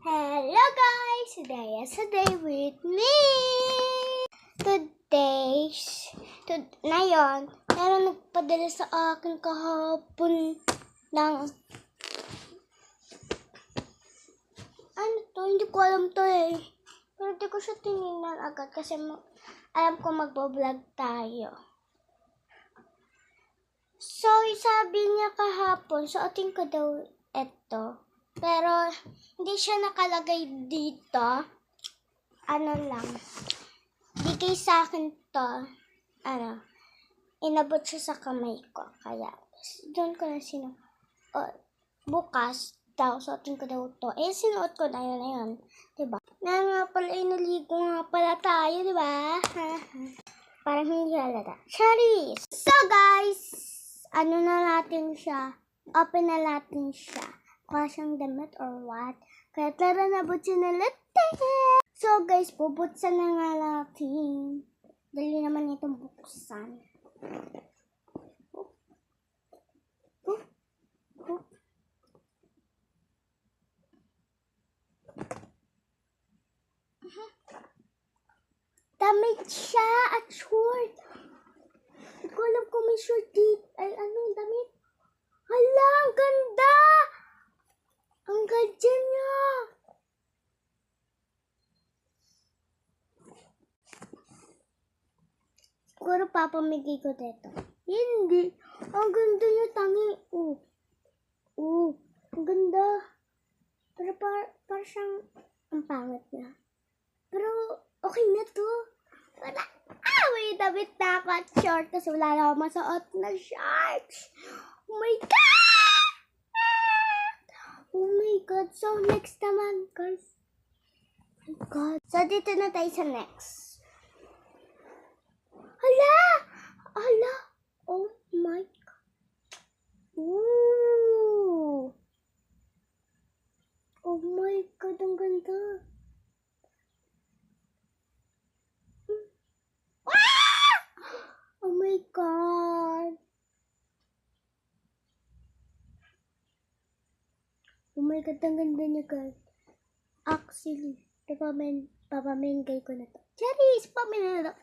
Hello guys! Today is a day with me! Ngayon, meron nagpadala sa akin kahapon ng ano to? Hindi ko alam to eh. Pero di ko siya tinignan agad kasi alam ko magbablog tayo. So, sabi niya kahapon, suotin ko daw ito. Pero, hindi siya nakalagay dito. Ano lang. Bigay sa akin to. Inabot siya sa kamay ko. Kaya, doon ko na bukas daw, suotin ko daw to. Sinuot ko na yun. Diba? Nga pala, inaligo nga pala tayo, diba? Parang hindi halata. Charis! So, guys! Ano na natin siya? Open na natin siya. Kuha siyang damit or what? Kaya tara na, butsin na natin. So guys, bubutsan na nga natin. Dali naman itong buksan. Damit siya at short. Hindi ko alam kung may short dito. Ay, anong damit? Hala, ang ganda! Ang ganda niya! Siguro papamigay ko dito. Hindi. Ang ganda niya, tangi. Ang ganda. Pero para siyang ang pangit niya. Pero okay na to. May damit na ako at short kasi wala na ako masuot na shorts. Oh my God! Oh my God. So, next naman, guys. Oh my God. So, dito na tayo sa next. Hala! Oh my God. Ooh! Oh my God, ang ganda. Oh my God. Oh my God, ang ganda niya, guys. Actually, papamingay ko na to. Charis, pamingay na to.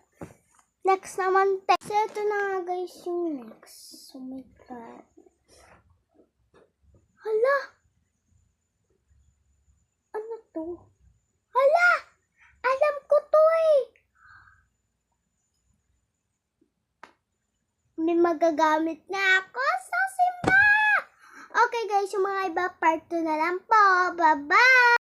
Next naman, so, ito na nga, guys, yung next. Oh my God. Hala! Ano to? Hala! Alam ko to eh! May magagamit na ako sa simba! Okay guys, yung mga iba part 2 na lang po. Bye-bye!